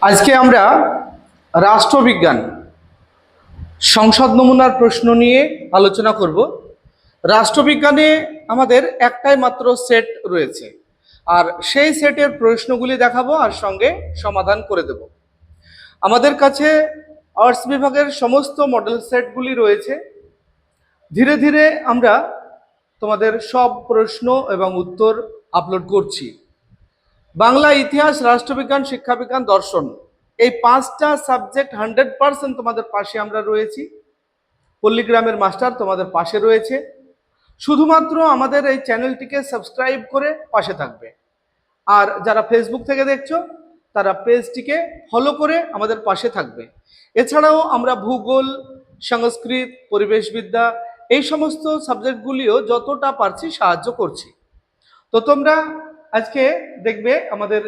আজকে আমরা রাষ্ট্রবিজ্ঞান সংসদ নমুনার প্রশ্ন নিয়ে আলোচনা করব। রাষ্ট্রবিজ্ঞানে আমাদের একটাই মাত্র সেট রয়েছে, আর সেই সেটের প্রশ্নগুলি দেখাবো আর সঙ্গে সমাধান করে দেব। আমাদের কাছে আর্টস বিভাগের সমস্ত মডেল সেটগুলি রয়েছে। ধীরে ধীরে আমরা তোমাদের সব প্রশ্ন এবং উত্তর আপলোড করছি। বাংলা, ইতিহাস, রাষ্ট্রবিজ্ঞান, শিক্ষাবিজ্ঞান, দর্শন, এই পাঁচটা সাবজেক্ট 100% তোমাদের পাশে আমরা রয়েছি। পল্লীগ্রামের মাস্টার তোমাদের পাশে রয়েছে। শুধুমাত্র আমাদের এই চ্যানেলটিকে সাবস্ক্রাইব করে পাশে থাকবে। আর যারা ফেসবুক থেকে দেখছো তারা পেজটিকে ফলো করে আমাদের পাশে থাকবে। এছাড়াও আমরা ভূগোল, সংস্কৃত, পরিবেশবিদ্যা এই সমস্ত সাবজেক্টগুলিও যতটা পারছি সাহায্য করছি। তো তোমরা আজকে দেখবে আমাদের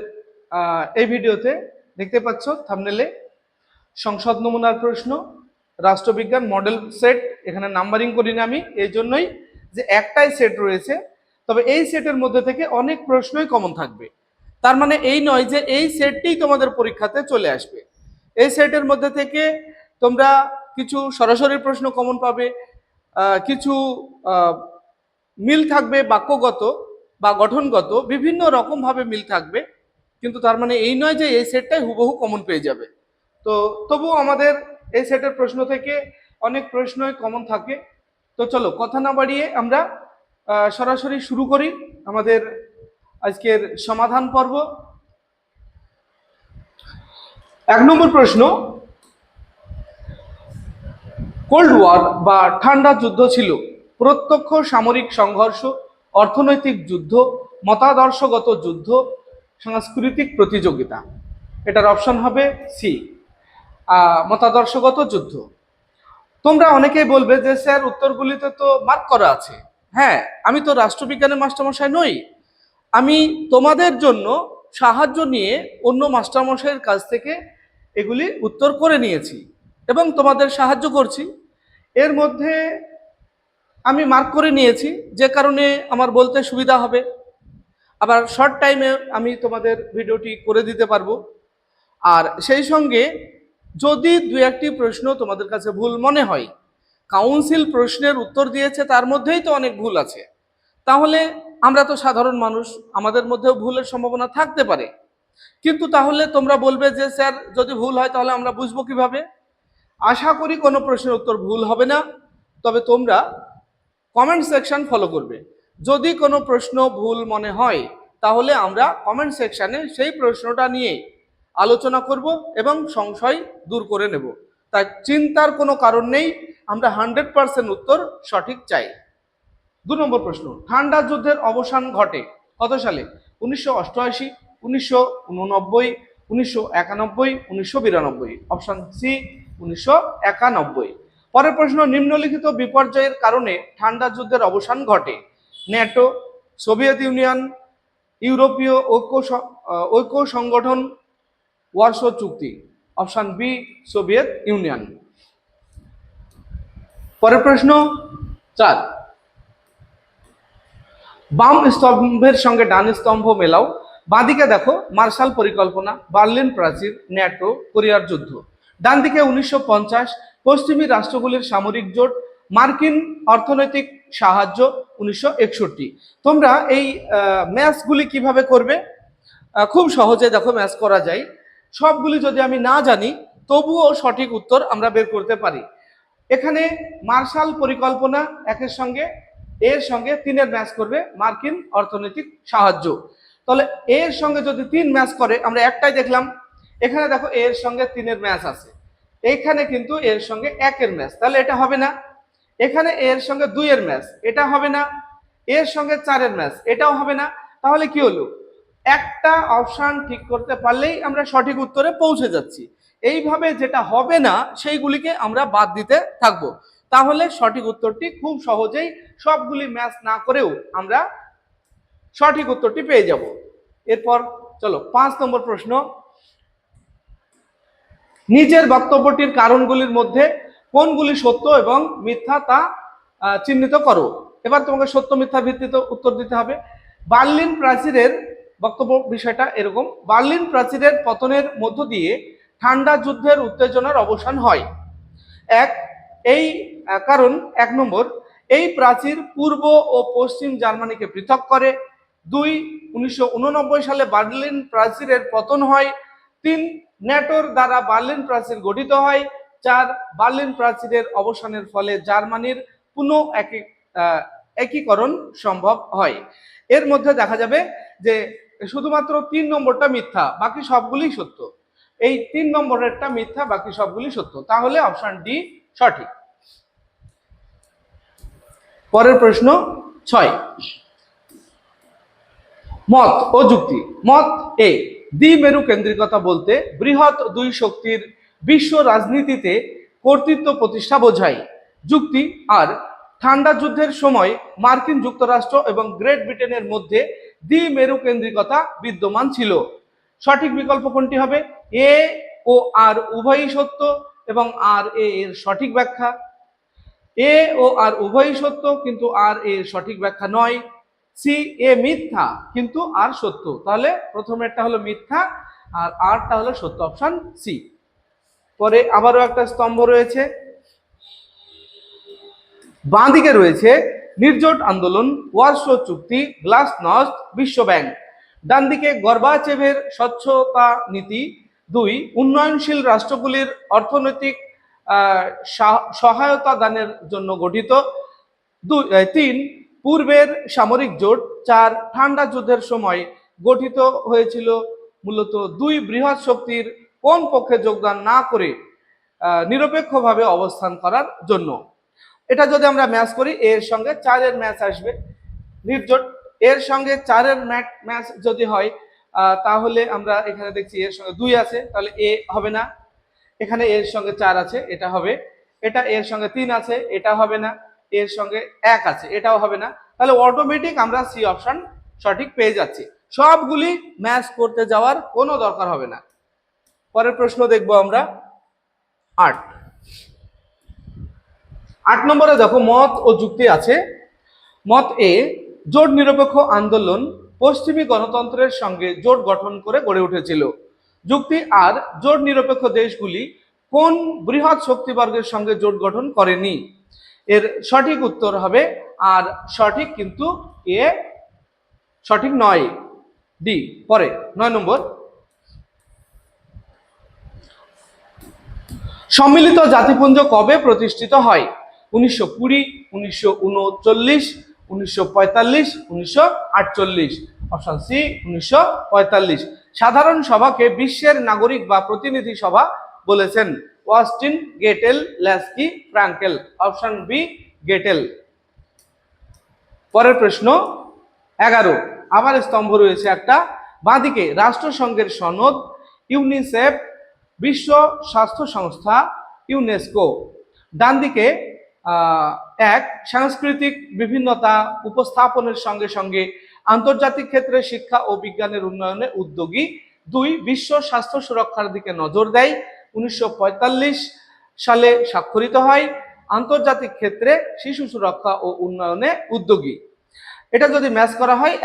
এই ভিডিওতে দেখতে পাচ্ছ থাম্বনেলে সংসদ নমুনার প্রশ্ন, রাষ্ট্রবিজ্ঞান মডেল সেট। এখানে নাম্বারিং করি না আমি, এই জন্যই যে একটাই সেট রয়েছে, তবে এই সেটের মধ্যে থেকে অনেক প্রশ্নই কমন থাকবে। তার মানে এই নয় যে এই সেটটিই তোমাদের পরীক্ষাতে চলে আসবে। এই সেটের মধ্যে থেকে তোমরা কিছু সরাসরি প্রশ্ন কমন পাবে, কিছু মিল থাকবে বাক্যগত বা গঠনগত, বিভিন্ন রকমভাবে মিল থাকবে। কিন্তু তার মানে এই নয় যে এই সেটটাই হুবহু কমন পেয়ে যাবে। তো তবুও আমাদের এই সেটের প্রশ্ন থেকে অনেক প্রশ্নই কমন থাকে। তো চলো কথা না বাড়িয়ে আমরা সরাসরি শুরু করি আমাদের আজকের সমাধান পর্ব। 1 নম্বর প্রশ্ন, কোল্ড ওয়ার বা ঠান্ডা যুদ্ধ ছিল প্রত্যক্ষ সামরিক সংঘর্ষ, অর্থনৈতিক যুদ্ধ, মতাদর্শগত যুদ্ধ, সাংস্কৃতিক প্রতিযোগিতা। এটার অপশন হবে সি, মতাদর্শগত যুদ্ধ। তোমরা অনেকেই বলবে যে স্যার উত্তরগুলিতে তো মার্ক করা আছে। হ্যাঁ, আমি তো রাষ্ট্রবিজ্ঞানের মাস্টারমশাই নই। আমি তোমাদের জন্য সাহায্য নিয়ে অন্য মাস্টারমশাইয়ের কাছ থেকে এগুলি উত্তর করে নিয়েছি এবং তোমাদের সাহায্য করছি। এর মধ্যে আমি মার্ক করে নিয়েছি, যে কারণে আমার বলতে সুবিধা হবে। আবার শর্ট টাইমে আমি তোমাদের ভিডিওটি করে দিতে পারবো। আর সেই সঙ্গে যদি দু একটি প্রশ্ন তোমাদের কাছে ভুল মনে হয়, কাউন্সিল প্রশ্নের উত্তর দিয়েছে তার মধ্যেই তো অনেক ভুল আছে, তাহলে আমরা তো সাধারণ মানুষ, আমাদের মধ্যেও ভুলের সম্ভাবনা থাকতে পারে। কিন্তু তাহলে তোমরা বলবে যে স্যার যদি ভুল হয় তাহলে আমরা বুঝবো কিভাবে? আশা করি কোনো প্রশ্নের উত্তর ভুল হবে না, তবে তোমরা কমেন্ট সেকশন ফলো করবে। যদি কোনো প্রশ্ন ভুল মনে হয় তাহলে আমরা কমেন্ট সেকশনে সেই প্রশ্নটা নিয়ে আলোচনা করব এবং সংশয় দূর করে নেব। তাই চিন্তার কোনো কারণ নেই, আমরা 100% উত্তর সঠিক চাই। 2 নম্বর প্রশ্ন, ঠান্ডা যুদ্ধের অবসান ঘটে কত সালে? 1988, 1989, 1991, 1992। Option C 1991। পরের প্রশ্ন, নিম্নলিখিত বিপর্যয়ের কারণে ঠান্ডা যুদ্ধের অবসান ঘটে? ন্যাটো, সোভিয়েত ইউনিয়ন, ইউরোপীয় ঐক্য সংগঠন, ওয়ারশো চুক্তি। Option B Soviet Union. পরের প্রশ্ন 4, বাম স্তম্ভের সঙ্গে ডান স্তম্ভ মেলাও। বাঁদিকে দেখো মার্শাল পরিকল্পনা, বার্লিন প্রাচীর, ন্যাটো, কোরিয়ার যুদ্ধ। ডান দিকে 1950, পশ্চিমী রাষ্ট্রগুলির সামরিক জোট, মার্কিন অর্থনৈতিক সাহায্য, 1961। তোমরা এই ম্যাথগুলি কিভাবে করবে? খুব সহজে দেখো ম্যাথ করা যায়। সবগুলি যদি আমি না জানি তবুও সঠিক উত্তর আমরা বের করতে পারি। এখানে মার্শাল পরিকল্পনা একের সঙ্গে এর সঙ্গে 3-এর ম্যাচ করবে, মার্কিন অর্থনৈতিক সাহায্য। তাহলে এর সঙ্গে যদি 3 ম্যাচ করে, আমরা একটাই দেখলাম, এখানে দেখো এর সঙ্গে 3-এর ম্যাচ আছে, এইখানে কিন্তু এর সঙ্গে 1-এর ম্যাচ, তাহলে এটা হবে না। এখানে এর সঙ্গে 2-এর ম্যাচ, এটা হবে না। এর সঙ্গে 4-এর ম্যাচ, এটাও হবে না। তাহলে কি হলো? একটা অপশন ঠিক করতে পারলেই আমরা সঠিক উত্তরে পৌঁছে যাচ্ছি। এইভাবে যেটা হবে না সেইগুলিকে আমরা বাদ দিতে থাকবো, তাহলে সঠিক উত্তরটি খুব সহজেই সবগুলি ম্যাচ না করেও আমরা সঠিক উত্তরটি পেয়ে যাব। এরপর চলো 5 নম্বর প্রশ্ন, নিচের বক্তব্যটির কারণগুলির মধ্যে কোনগুলি সত্য এবং মিথ্যা তা চিহ্নিত করো। এবার তোমাকে সত্য মিথ্যা ভিত্তিতে উত্তর দিতে হবে। বার্লিন প্রাচীরের বক্তব্য বিষয়টা এরকম, বার্লিন প্রাচীরের পতনের মধ্য দিয়ে ঠান্ডা যুদ্ধের উত্তেজনার অবসান হয়। এই কারণ 1 নম্বর, এই প্রাচীর পূর্ব ও পশ্চিম জার্মানিকে পৃথক করে। 2, 1989 সালে বার্লিন প্রাচীরের পতন হয়। 3, ন্যাটোর দ্বারা বার্লিন প্রাচীর গঠিত হয়। 4, বার্লিন প্রাচীরের অবসানের ফলে জার্মানির পুনঃ একীকরণ সম্ভব হয়। এর মধ্যে দেখা যাবে যে শুধুমাত্র 3 নম্বরটা মিথ্যা, বাকি সবগুলি সত্য। এই 3 নম্বরেরটা মিথ্যা, বাকি সবগুলি সত্য, তাহলে অপশন ডি সঠিক। পরের প্রশ্ন 6, মত ও যুক্তি। মত এ, দ্বিমেরু কেন্দ্রিকতা বলতে বৃহৎ দুই শক্তির বিশ্ব রাজনীতিতে কর্তৃত্ব প্রতিষ্ঠা বোঝায়। যুক্তি আর, ঠান্ডা যুদ্ধের সময় মার্কিন যুক্তরাষ্ট্র এবং গ্রেট ব্রিটেনের মধ্যে দ্বিমেরু কেন্দ্রিকতা বিদ্যমান ছিল। সঠিক বিকল্প কোনটি হবে? এ ও আর উভয়ই সত্য এবং আর এ এর সঠিক ব্যাখ্যা। এ ও আর উভয়ই সত্য কিন্তু আর এর সঠিক ব্যাখ্যা নয়। সি, এ মিথ্যা কিন্তু আর সত্য। তাহলে প্রথমেরটা হলো মিথ্যা আর আরটা হলো সত্য, অপশন সি। পরে আবারও একটা স্তম্ভ রয়েছে, বাঁ দিকে রয়েছে নির্জোট আন্দোলন, ওয়ারশো চুক্তি, গ্লাসনস্ট, বিশ্ব ব্যাংক। ডান দিকে গর্বাচেভের স্বচ্ছতা নীতি। 2, উন্নয়নশীল রাষ্ট্রগুলির অর্থনৈতিক সহায়তা দানের জন্য গঠিত। 3, পূর্বের সামরিক জোট। 4, ঠান্ডা যুদ্ধের সময় গঠিত হয়েছিল মূলত দুই বৃহৎ শক্তির কোন পক্ষে যোগদান না করে নিরপেক্ষভাবে অবস্থান করার জন্য। এটা যদি আমরা ম্যাচ করি, এর সঙ্গে 4 এর ম্যাচ আসবে, নির্জোট এর সঙ্গে 4 এর ম্যাচ যদি হয় তাহলে আমরা এখানে দেখছি এর সঙ্গে 2 আছে, তাহলে এ হবে না। এখানে এর সঙ্গে 4 আছে, এটা হবে। এটা এর সঙ্গে 3 আছে, এটা হবে না। এর সঙ্গে 1 আছে, এটাও হবে না। তাহলে অটোমেটিক আমরা সি অপশন সঠিক পেয়ে যাচ্ছি, সবগুলি ম্যাচ করতে যাওয়ার কোনো দরকার হবে না। পরের প্রশ্ন দেখব আমরা 8 নম্বরে দেখো, মত ও যুক্তি আছে। মত এ, জোট নিরপেক্ষ আন্দোলন পশ্চিমী গণতন্ত্রের সঙ্গে জোট গঠন করে গড়ে উঠেছিল। যুক্তি আর, জোট নিরপেক্ষ দেশগুলি কোন বৃহৎ শক্তিবর্গের সঙ্গে জোট গঠন করেনি। এর সঠিক উত্তর হবে আর সঠিক, কিন্তু এ সঠিক নয়, ডি। পরে 9 নম্বর, সম্মিলিত জাতিপুঞ্জ কবে প্রতিষ্ঠিত হয়? 1920, 1939, 1945, 1948। Option C 1945। সাধারণ সভাকে বিশ্বের নাগরিক বা প্রতিনিধি সভা বলেছেন Austin, Gettell, Laski, Frankel. Option B Gettell. পরের প্রশ্ন 11, আবার স্তম্ভ রয়েছে একটা, বাঁদিকে রাষ্ট্রসংঘের সনদ, ইউনিসেফ, বিশ্ব স্বাস্থ্য সংস্থা, ইউনেস্কো। ডান দিকে 1, সাংস্কৃতিক বিভিন্নতা উপস্থাপনের সঙ্গে সঙ্গে আন্তর্জাতিক ক্ষেত্রে শিক্ষা ও বিজ্ঞানের উন্নয়নে উদ্যোগী। 2, বিশ্ব স্বাস্থ্য সুরক্ষার দিকে নজর দেয়। 1945 সালে স্বাক্ষরিত হয়। আন্তর্জাতিক ক্ষেত্রে শিশু সুরক্ষা ও উন্নয়নে উদ্যোগী। এটা যদি ম্যাচ করা হয়,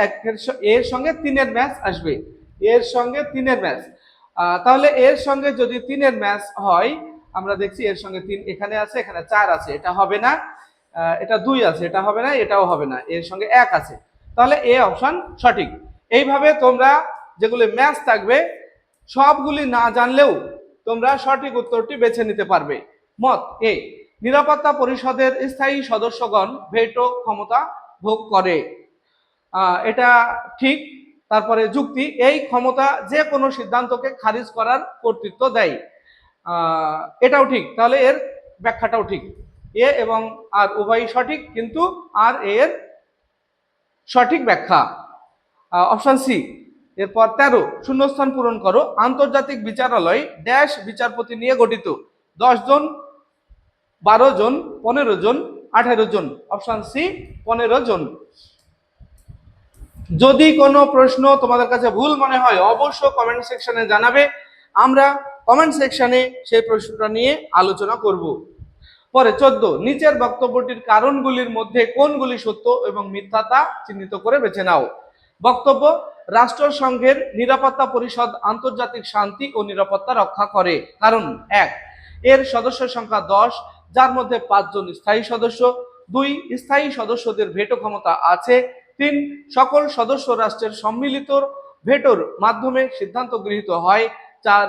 এর সঙ্গে 3 এর ম্যাচ আসবে, এর সঙ্গে 3 এর ম্যাচ। তাহলে এর সঙ্গে যদি 3 এর ম্যাচ হয়, আমরা দেখছি এর সঙ্গে 3 এখানে আছে, এখানে 4 আছে, এটা হবে না। এটা 2 আছে, এটা হবে না, এটাও হবে না। এর সঙ্গে 1 আছে, তাহলে এ অপশন সঠিক। এইভাবে তোমরা যেগুলি ম্যাচ থাকবে সবগুলি না জানলেও তোমরা সঠিক উত্তরটি বেছে নিতে পারবে। মত এ, নিরাপত্তা পরিষদের স্থায়ী সদস্যগণ ভেটো ক্ষমতা ভোগ করে। এটা ঠিক। তারপরে যুক্তি, এই ক্ষমতা যে কোনো সিদ্ধান্তকে খারিজ করার কর্তৃত্ব দেয়। এটাও ঠিক, তাহলে এর ব্যাখ্যাটাও ঠিক। এ এবং আর উভয়ই সঠিক, কিন্তু আর এর সঠিক ব্যাখ্যা অপশন সি। এরপর 13, শূন্যস্থান পূরণ করো। আন্তর্জাতিক বিচারালয় ড্যাশ বিচারপতি নিয়ে গঠিত? 10 জন, 12 জন, 15 জন, 18 জন। অপশন সি 15 জন। যদি কোনো প্রশ্ন তোমাদের কাছে ভুল মনে হয় অবশ্যই কমেন্ট সেকশনে জানাবে, আমরা কমেন্ট সেকশনে সেই প্রশ্নটা নিয়ে আলোচনা করব। পরে 14, নিচের বক্তব্যটির কারণগুলির মধ্যে কোনগুলি সত্য এবং মিথ্যা তা চিহ্নিত করে বেছে নাও। বক্তব্য, রাষ্ট্রসংঘের নিরাপত্তা পরিষদ আন্তর্জাতিক শান্তি ও নিরাপত্তা রক্ষা করে। কারণ 1, এর সদস্য সংখ্যা 10, যার মধ্যে 5 জন স্থায়ী সদস্য। 2, স্থায়ী সদস্যদের ভেটো ক্ষমতা আছে। 3, সকল সদস্য রাষ্ট্রের সম্মিলিত ভেটোর মাধ্যমে সিদ্ধান্ত গৃহীত হয়। 4,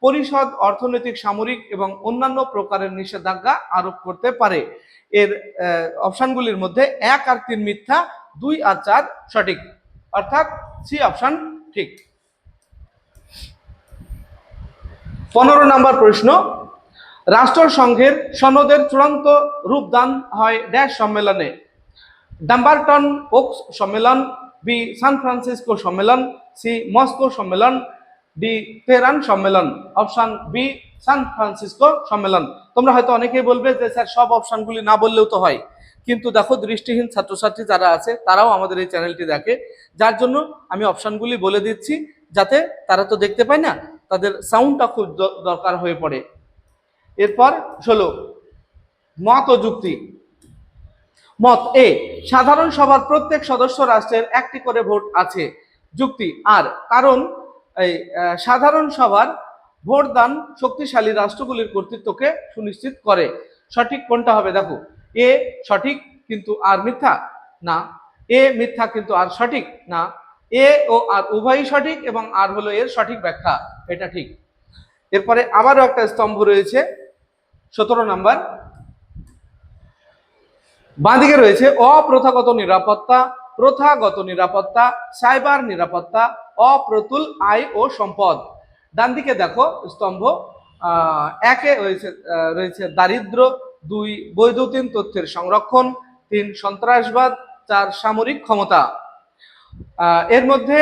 পরিষদ অর্থনৈতিক, সামরিক এবং অন্যান্য প্রকারের নিষেধাজ্ঞা আরোপ করতে পারে। এর অপশনগুলির মধ্যে 1 আর 3 মিথ্যা, 2 আর 4 সঠিক, অর্থাৎ সি অপশন ঠিক। 15 নম্বর প্রশ্ন, রাষ্ট্রসংঘের সনদের চূড়ান্ত রূপদান হয় ড্যাশ সম্মেলনে? ডাম্বারটন ওকস সম্মেলন, বি সান ফ্রান্সিসকো সম্মেলন, সি মস্কো সম্মেলন, ডি তেহরান সম্মেলন। অপশন বি সান ফ্রান্সিসকো সম্মেলন। তোমরা হয়তো অনেকেই বলবে যে স্যার সব অপশনগুলি না বললেও তো হয়, কিন্তু দেখো দৃষ্টিহীন ছাত্রছাত্রী যারা আছে তারাও আমাদের এই চ্যানেলটি দেখে, যার জন্য আমি অপশনগুলি বলে দিচ্ছি, যাতে তারা তো দেখতে পায় না, তাদের সাউন্ডটা খুব দরকার হয়ে পড়ে। এরপর 16, মত ও যুক্তি। মত এ, সাধারণ সভার প্রত্যেক সদস্য রাষ্ট্রের একটি করে ভোট আছে। যুক্তি আর, কারণ এই সাধারণ সভার ভোটদান শক্তিশালী রাষ্ট্রগুলির কর্তৃত্বকে সুনিশ্চিত করে। সঠিক কোনটা হবে দেখো, এ সঠিক কিন্তু আর মিথ্যা না, এ মিথ্যা কিন্তু আর সঠিক না, এ ও আর উভয়ই সঠিক এবং আর হলো এর সঠিক ব্যাখ্যা, এটা ঠিক। এরপরে আবারও একটা স্তম্ভ রয়েছে 17 নাম্বার, বাঁদিকে রয়েছে অপ্রথাগত নিরাপত্তা, প্রথাগত নিরাপত্তা, সাইবার নিরাপত্তা, অপ্রতুল আয় ও সম্পদ। ডান দিকে দেখো স্তম্ভ 1-এ রয়েছে দারিদ্র, 2 বৈদ্যুতিন তথ্যের সংরক্ষণ, 3 সন্ত্রাসবাদ, 4 সামরিক ক্ষমতা। এর মধ্যে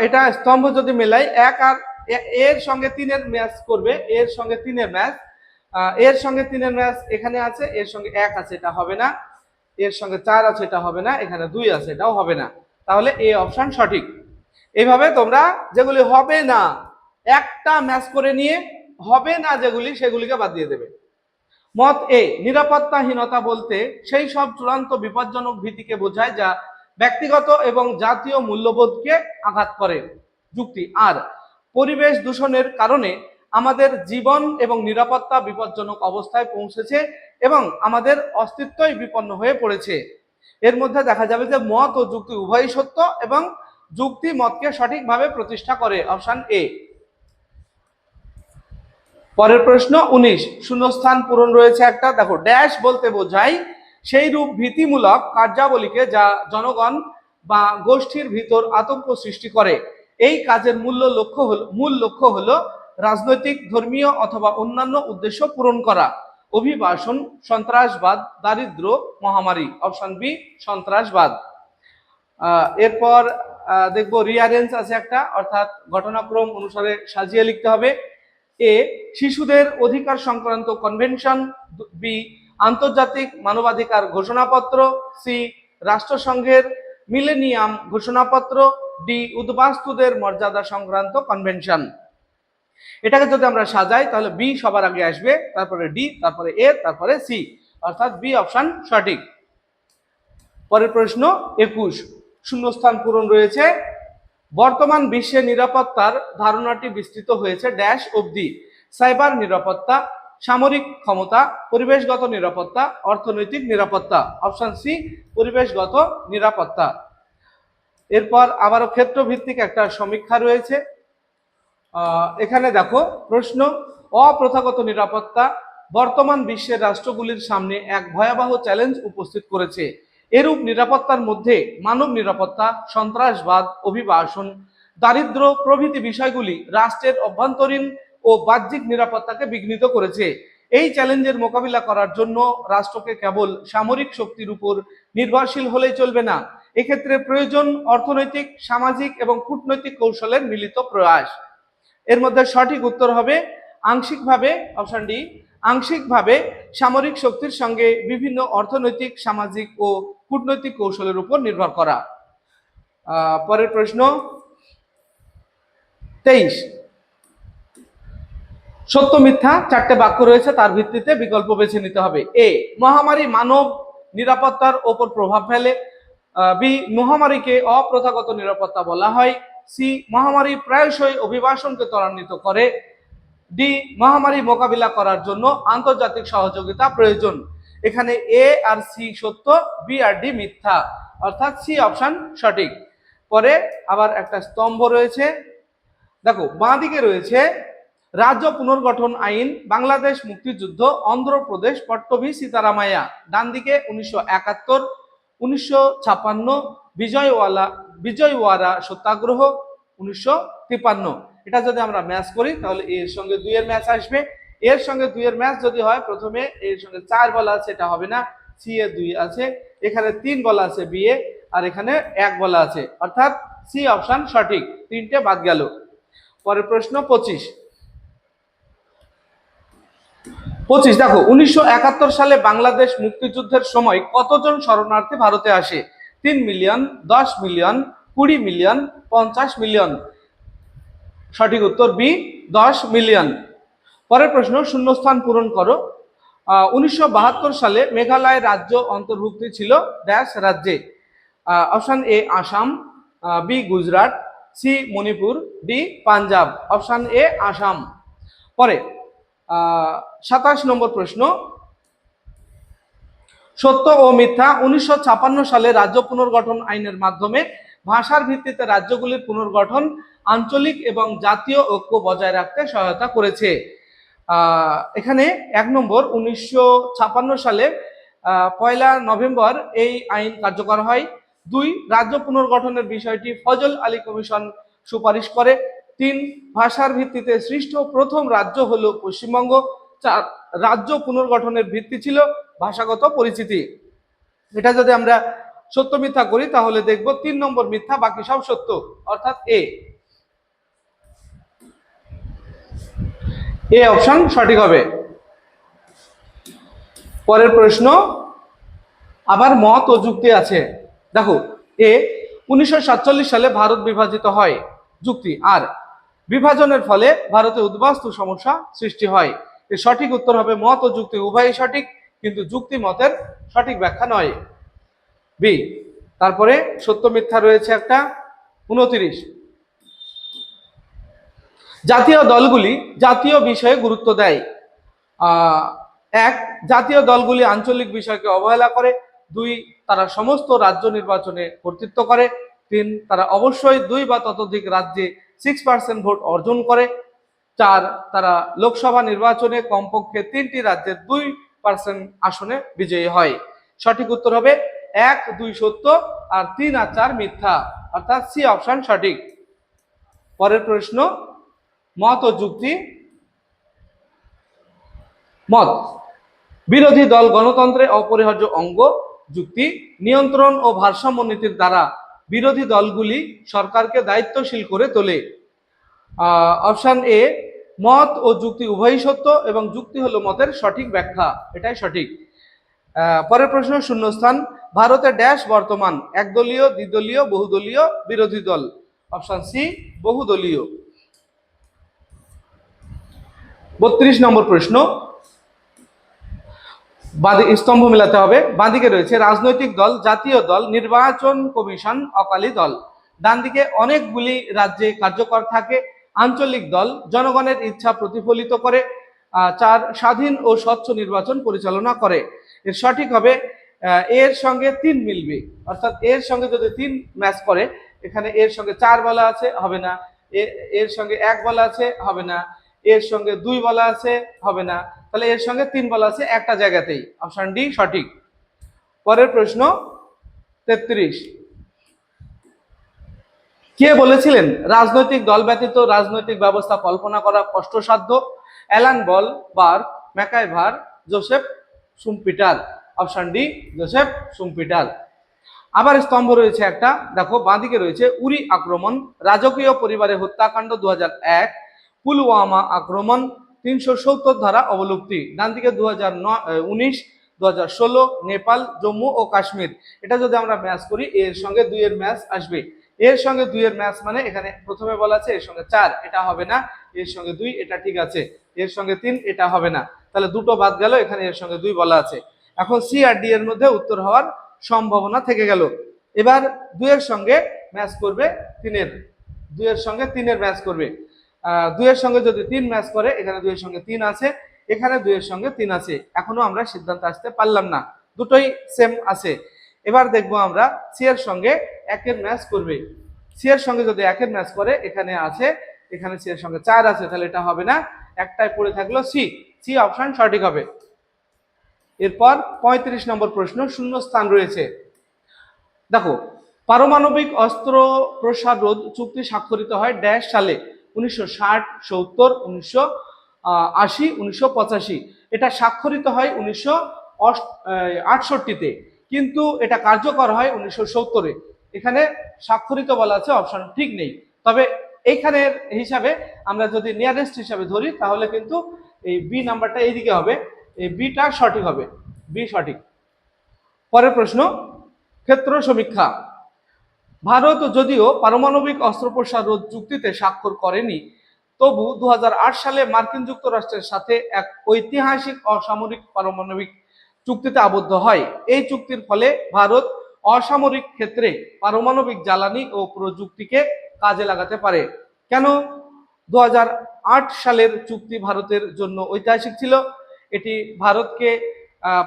এটা স্তম্ভ যদি মেলাই 1 আর এর সঙ্গে 3-এর ম্যাচ করবে, এর সঙ্গে 3-এর ম্যাচ, এর সঙ্গে 3-এর ম্যাচ এখানে আছে, এর সঙ্গে 1 আছে, এটা হবে না, এর সঙ্গে 4 আছে, এটা হবে না, এখানে 2 আছে, এটাও হবে না, তাহলে এ অপশন সঠিক। এইভাবে তোমরা যেগুলি হবে না একটা ম্যাচ করে নিয়ে হবে না যেগুলি, সেগুলিকে বাদ দিয়ে দেবে। মত এ, নিরাপত্তাহীনতা বলতে সেই সব চূড়ান্ত বিপজ্জনক ভীতিকে বোঝায় যা ব্যক্তিগত এবং জাতীয় মূল্যবোধকে আঘাত করে। যুক্তি আর, পরিবেশ দূষণের কারণে আমাদের জীবন এবং নিরাপত্তা বিপজ্জনক অবস্থায় পৌঁছেছে এবং আমাদের অস্তিত্বই বিপন্ন হয়ে পড়েছে। এর মধ্যে দেখা যাবে যে মত ও যুক্তি উভয়ই সত্য এবং যুক্তি মতকে সঠিকভাবে প্রতিষ্ঠা করে। Option A. পরের প্রশ্ন 19, শূন্যস্থান পূরণ রয়েছে একটা, দেখো ড্যাশ বলতে বোঝায় সেই রূপ ভীতিমূলক কার্যাবলীকে যা জনগণ বা গোষ্ঠীর ভিতর আতঙ্ক সৃষ্টি করে। এই কাজের মূল লক্ষ্য হলো রাজনৈতিক, ধর্মীয় অথবা অন্যান্য উদ্দেশ্য পূরণ করা। অভিবাসন, সন্ত্রাসবাদ, দারিদ্র, মহামারী। অপশন বি সন্ত্রাসবাদ। এরপর দেখবো রিয়ারেঞ্জ আছে একটা, অর্থাৎ ঘটনাক্রম অনুসারে সাজিয়ে লিখতে হবে। এ, শিশুদের অধিকার সংক্রান্ত কনভেনশন, বি আন্তর্জাতিক মানবাধিকার ঘোষণাপত্র, সি রাষ্ট্রসংঘের মিলেনিয়াম ঘোষণাপত্র, ডি উদ্বাস্তুদের মর্যাদা সংক্রান্ত কনভেনশন। এটাকে যদি আমরা সাজাই তাহলে বি সবার আগে আসবে, তারপরে ডি, তারপরে এ, তারপরে সি, অর্থাৎ বি অপশন সঠিক। পরের প্রশ্ন 21, শূন্যস্থান পূরণ রয়েছে। বর্তমান বিশ্বে নিরাপত্তার ধারণাটি বিস্তৃত হয়েছে ড্যাশ অবধি: সাইবার নিরাপত্তা, সামরিক ক্ষমতা, পরিবেশগত নিরাপত্তা, অর্থনৈতিক নিরাপত্তা। অপশন সি পরিবেশগত নিরাপত্তা। এরপর আবারও ক্ষেত্রভিত্তিক একটা সমীক্ষা রয়েছে। এখানে দেখো প্রশ্ন, অপ্রথাগত নিরাপত্তা বর্তমান বিশ্বের রাষ্ট্রগুলির সামনে এক ভয়াবহ চ্যালেঞ্জ উপস্থিত করেছে। এরূপ নিরাপত্তার মধ্যে মানব নিরাপত্তা, সন্ত্রাসবাদ, অভিবাসন, দারিদ্র প্রভৃতি বিষয়গুলি রাষ্ট্রের অভ্যন্তরীণ ও বাহ্যিক নিরাপত্তাকে বিঘ্নিত করেছে। এই চ্যালেঞ্জের মোকাবিলা করার জন্য রাষ্ট্রকে কেবল সামরিক শক্তির উপর নির্ভরশীল হলেই চলবে না, এক্ষেত্রে প্রয়োজন অর্থনৈতিক, সামাজিক এবং কূটনৈতিক কৌশলের মিলিত প্রয়াস। এর মধ্যে সঠিক উত্তর হবে আংশিকভাবে, অপশন ডি, আংশিকভাবে সামরিক শক্তির সঙ্গে বিভিন্ন অর্থনৈতিক, সামাজিক ও কূটনৈতিক কৌশলের উপর নির্ভর করা। পরের প্রশ্ন 23, সত্য মিথ্যা 4টে বাক্য রয়েছে, তার ভিত্তিতে বিকল্প বেছে নিতে হবে। এ, মহামারী মানব নিরাপত্তার ওপর প্রভাব ফেলে। বি মহামারীকে অপ্রথাগত নিরাপত্তা বলা হয়। সি মহামারী প্রায়শই অভিবাসনকে ত্বরান্বিত করে। ডি মহামারী মোকাবিলা করার জন্য আন্তর্জাতিক সহযোগিতা প্রয়োজন। এখানে এ আর সি সত্য, বি আর ডি মিথ্যা, অর্থাৎ সি অপশন সঠিক। পরে আবার একটা স্তম্ভ রয়েছে, দেখো বাঁ দিকে রয়েছে রাজ্য পুনর্গঠন আইন, বাংলাদেশ মুক্তিযুদ্ধ, অন্ধ্রপ্রদেশ, পট্টভি সীতারামাইয়া। ডান দিকে 1971, 1956, বিজয়ওয়াড়া সত্যাগ্রহ, 1953। এটা যদি আমরা ম্যাচ করি তাহলে এর সঙ্গে 2 এর ম্যাচ আসবে। এর সঙ্গে 2 এর ম্যাচ যদি হয়, প্রথমে এর সঙ্গে 4 বলা আছে, এটা হবে না। সি এ 2 আছে, এখানে 3 বলা আছে বি এ, আর এখানে 1 বলা আছে, অর্থাৎ সি অপশন সঠিক, 3টে বাদ গেল। পরের প্রশ্ন 25 দেখো 1971 সালে বাংলাদেশ মুক্তিযুদ্ধের সময় কতজন শরণার্থী ভারতে আসে? 3 মিলিয়ন, 10 মিলিয়ন, 20 মিলিয়ন, 50 মিলিয়ন। সঠিক উত্তর বি, 10 মিলিয়ন। পরের প্রশ্ন, শূন্যস্থান পূরণ করো। 1972 সালে মেঘালয় রাজ্য অন্তর্ভুক্ত ছিল ড্যাশ রাজ্যে? Option A Assam, B Gujarat, C Manipur, D Punjab. Option A Assam. পরে 27 নম্বর প্রশ্ন, সত্য ও মিথ্যা। 1956 সালে রাজ্য পুনর্গঠন আইনের মাধ্যমে ভাষার ভিত্তিতে রাজ্যগুলির পুনর্গঠন আঞ্চলিক এবং জাতীয় ঐক্য বজায় রাখতে সহায়তা করেছে। এখানে 1 নম্বর, 1956 সালে 1 নভেম্বর এই আইন কার্যকর হয়। 2, রাজ্য পুনর্গঠনের বিষয়টি ফজল আলী কমিশন সুপারিশ করে। 3, ভাষার ভিত্তিতে সৃষ্ট প্রথম রাজ্য হলো পশ্চিমবঙ্গ। 4, রাজ্য পুনর্গঠনের ভিত্তি ছিল ভাষাগত পরিচিতি। এটা যদি আমরা সত্য মিথ্যা করি তাহলে দেখব 3 নম্বর মিথ্যা, বাকি সব সত্য, অর্থাৎ এ অপশন সঠিক হবে। পরের প্রশ্ন আবার মত ও যুক্তি আছে। দেখো এ 1947 সালে ভারত বিভাজিত হয়, যুক্তি। আর বিভাজনের ফলে ভারতে উদ্বাস্তু সমস্যা সৃষ্টি হয়। এর সঠিক উত্তর হবে মত ও যুক্তি উভয়ই সঠিক, কিন্তু যুক্তি মতের সঠিক ব্যাখ্যা নয়, বি। তারপরে সত্য মিথ্যা রয়েছে একটা। 29, জাতীয় দলগুলি জাতীয় বিষয়ে গুরুত্ব দেয়। 1, জাতীয় দলগুলি আঞ্চলিক বিষয়কে অবহেলা করে। 2, তারা সমস্ত রাজ্য নির্বাচনে কর্তৃত্ব করে। 3, তারা অবশ্যই 2 বা ততোধিক রাজ্যে 6% ভোট অর্জন করে। 4, তারা লোকসভা নির্বাচনে কমপক্ষে 3টি রাজ্যের 2% আসনে বিজয়ী হয়। সঠিক উত্তর হবে 1, 2 সত্য, আর 3 আর 4 মিথ্যা, অর্থাৎ সি অপশন সঠিক। পরের প্রশ্ন, মত ও যুক্তি। মত, বিরোধী দল গণতন্ত্রের অপরিহার্য অঙ্গ। যুক্তি, নিয়ন্ত্রণ ও ভারসাম্য নীতির দ্বারা বিরোধী দলগুলি সরকারকে দায়িত্বশীল করে তোলে। অপশন এ, মত ও যুক্তি উভয়ই সত্য, এবং যুক্তি হলো মতের সঠিক ব্যাখ্যা, এটাই সঠিক। পরের প্রশ্ন, শূন্যস্থান। ভারতে ড্যাশ বর্তমান? একদলীয়, দ্বিদলীয়, বহুদলীয়, বিরোধী দল। অপশন সি, বহুদলীয়। 32 নম্বর প্রশ্ন, স্তম্ভ মেলাতে হবে। বাঁদিকে রয়েছে রাজনৈতিক দল, জাতীয় দল, নির্বাচন কমিশন, অকালী দল। ডান দিকে অনেকগুলি রাজ্যে কার্যকর থাকে। আঞ্চলিক দল জনগণের ইচ্ছা প্রতিফলিত করে। 4, স্বাধীন ও স্বচ্ছ নির্বাচন পরিচালনা করে। এর সঠিক হবে এর সঙ্গে 3 মিলবে, অর্থাৎ এর সঙ্গে যদি 3 ম্যাচ করে, এখানে এর সঙ্গে 4 বলা আছে, হবে না। এর সঙ্গে 1 বলা আছে, হবে না। এর সঙ্গে 2 বলা আছে, হবে না। তাহলে এর সঙ্গে 3 বলা আছে একটা জায়গাতেই, অপশন ডি সঠিক। পরের প্রশ্ন 33, কে বলেছিলেন রাজনৈতিক দল ব্যতীত রাজনৈতিক ব্যবস্থা কল্পনা করা কষ্টসাধ্য? Alan Ball Berg, MacIver, Joseph Schumpeter. Option D Joseph Schumpeter. আবার স্তম্ভ রয়েছে একটা, দেখো বাঁদিকে রয়েছে উরি আক্রমণ, রাজকীয় পরিবারে হত্যাকাণ্ড 2001, পুলওয়ামা আক্রমণ, 370 ধারা অবলুপ্তি। ডান দিকে 2019, 2016, নেপাল, জম্মু ও কাশ্মীর। এটা যদি আমরা ম্যাচ করি, এর সঙ্গে 2 এর ম্যাচ আসবে। এর সঙ্গে 2 এর ম্যাচ মানে এখানে প্রথমে বলা আছে এর সঙ্গে 4, এটা হবে না। এর সঙ্গে 2, এটা ঠিক আছে। এর সঙ্গে 3, এটা হবে না। তাহলে দুটো বাদ গেল, এখানে এর সঙ্গে 2 বলা আছে। এখন সি আর ডি এর মধ্যে উত্তর হওয়ার সম্ভাবনা থেকে গেল। এবার 2 এর সঙ্গে ম্যাচ করবে 3 এর, 2 এর সঙ্গে 3 এর ম্যাচ করবে। 2 এর সঙ্গে যদি 3 ম্যাচ করে, এখানে 2 এর সঙ্গে 3 আছে, এখানে 2 এর সঙ্গে 3 আছে, এখনো আমরা সিদ্ধান্ত আসতে পারলাম না, দুটোই সেম আছে। এবার দেখবো আমরা সি এর সঙ্গে 1 এর ম্যাচ করবে। সি এর সঙ্গে যদি 1 এর ম্যাচ করে, এখানে আছে, এখানে সি এর সঙ্গে 4 আছে, তাহলে এটা হবে না, একটাই পড়ে থাকলো সি, সি অপশন সঠিক হবে। এরপর 35 নম্বর প্রশ্ন, শূন্য স্থান রয়েছে। দেখো, পারমাণবিক অস্ত্র প্রসার রোধ চুক্তি স্বাক্ষরিত হয় ড্যাশ সালে? 1960, 70, 1980, 1985। এটা স্বাক্ষরিত হয় 1968-তে, কিন্তু এটা কার্যকর হয় 1970-এ। এখানে স্বাক্ষরিত বলা আছে, অপশন ঠিক নেই। তবে এইখানের হিসাবে আমরা যদি নিয়ারেস্ট হিসাবে ধরি, তাহলে কিন্তু এই বি নাম্বারটা এইদিকে হবে, এই বিটা সঠিক হবে, বি সঠিক। পরের প্রশ্ন, ক্ষেত্র সমীক্ষা। ভারত যদিও পারমাণবিক অস্ত্র প্রসার রোধ চুক্তিতে স্বাক্ষর করেনি, তবু 2008 সালে মার্কিন যুক্তরাষ্ট্রের সাথে এক ঐতিহাসিক অসামরিক পারমাণবিক চুক্তিতে আবদ্ধ হয়। এই চুক্তির ফলে ভারত অসামরিক ক্ষেত্রে পারমাণবিক জ্বালানি ও প্রযুক্তিকে কাজে লাগাতে পারে। কেন 2008 সালের চুক্তি ভারতের জন্য ঐতিহাসিক ছিল? এটি ভারতকে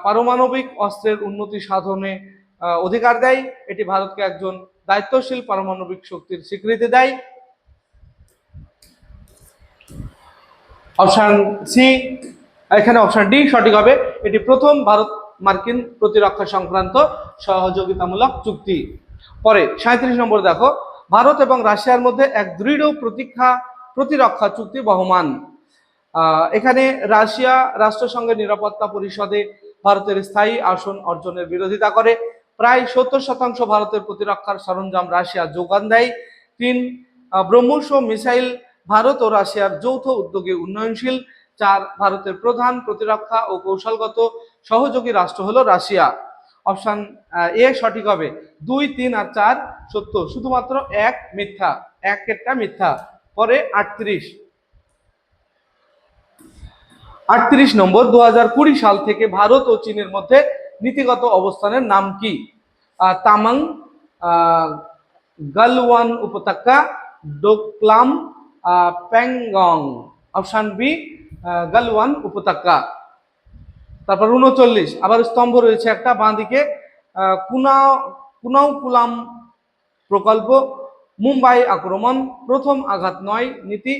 পারমাণবিক অস্ত্রের উন্নতি সাধনে অধিকার দেয়, এটি ভারতকে একজন দায়িত্বশীল পারমাণবিক শক্তির স্বীকৃতি দেয়। অপশন সি, এখানে অপশন ডি সঠিক হবে। এটি প্রথম ভারত মার্কিন প্রতিরক্ষা সংক্রান্ত সহযোগিতামূলক চুক্তি। পরে 37 নম্বর দেখো, ভারত এবং রাশিয়ার মধ্যে এক দৃঢ় প্রতিরক্ষা চুক্তি বহমান। এখানে রাশিয়া রাষ্ট্রসংঘের নিরাপত্তা পরিষদে ভারতের স্থায়ী আসন অর্জনের বিরোধিতা করে। প্রায় 70% ভারতের প্রতিরক্ষার সরঞ্জাম রাশিয়া যোগান দেয়। 3, ব্রহ্মোস মিসাইল ভারত ও রাশিয়ার যৌথ উদ্যোগে উন্নয়নশীল। 4, ভারতের প্রধান প্রতিরক্ষা ও কৌশলগত সহযোগী রাষ্ট্র হলো রাশিয়া। অপশন এ সঠিক হবে। 2, 3 আর 4 সত্য, শুধুমাত্র 1 মিথ্যা, 1 মিথ্যা। পরে 38 নম্বর, 2020 সাল থেকে ভারত ও চীনের মধ্যে নীতিগত অবস্থানের নাম কি? তামাং, গালওয়ান উপত্যকা, ডোকলাম, প্যাংগং। অপশন বি, গালওয়ান উপত্যকা। তারপর 39, আবার স্তম্ভ রয়েছে একটা বাঁ দিকে, কুনাউকুলাম প্রকল্প, মুম্বাই আক্রমণ, প্রথম আঘাত 9 নীতি,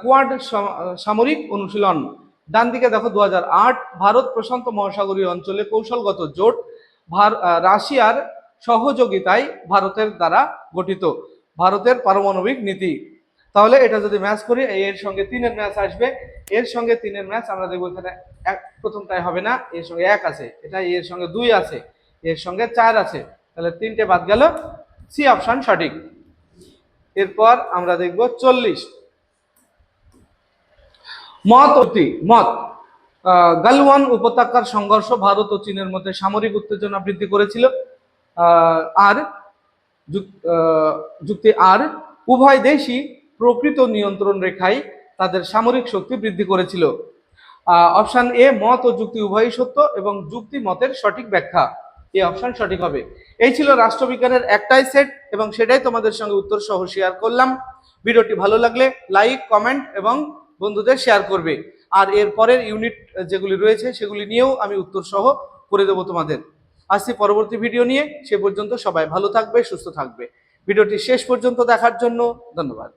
কোয়াড সামরিক অনুশীলন। ডান দিকে দেখো 2008, ভারত প্রশান্ত মহাসাগরীয় অঞ্চলে কৌশলগত জোট, রাশিয়ার সহযোগিতায় ভারতের দ্বারা গঠিত, ভারতের পারমাণবিক নীতি। তাহলে এটা যদি ম্যাচ করি, এর সঙ্গে 3 এর ম্যাচ আসবে, এর সঙ্গে 3 এর ম্যাচ আমরা দেখবো, এখানে প্রথমটাই হবে না, এর সঙ্গে 1 আছে, এটা এর সঙ্গে 2 আছে, এর সঙ্গে 4 আছে, তাহলে 3টে বাদ গেল, সি অপশন সঠিক। এরপর আমরা দেখব 40, মত। গালওয়ান উপত্যকার সংঘর্ষ ভারত ও চীনের মধ্যে সামরিক উত্তেজনা বৃদ্ধি করেছিল। আর যুক্তি আর, উভয় দেশই প্রকৃত নিয়ন্ত্রণ রেখায় তাদের সামরিক শক্তি বৃদ্ধি করেছিল। অপশন এ, মত ও যুক্তি উভয়ই সত্য এবং যুক্তি মতের সঠিক ব্যাখ্যা, এই অপশন সঠিক হবে। এই ছিল রাষ্ট্রবিজ্ঞানের একটাই সেট, এবং সেটাই তোমাদের সঙ্গে উত্তর সহ শেয়ার করলাম। ভিডিওটি ভালো লাগলে লাইক, কমেন্ট এবং বন্ধুদের শেয়ার করবে। আর এর পরের ইউনিট যেগুলি রয়েছে সেগুলি নিয়েও আমি উত্তর সহ করে দেবো তোমাদের। আসছি পরবর্তী ভিডিও নিয়ে, সে পর্যন্ত সবাই ভালো থাকবে, সুস্থ থাকবে। ভিডিওটি শেষ পর্যন্ত দেখার জন্য ধন্যবাদ।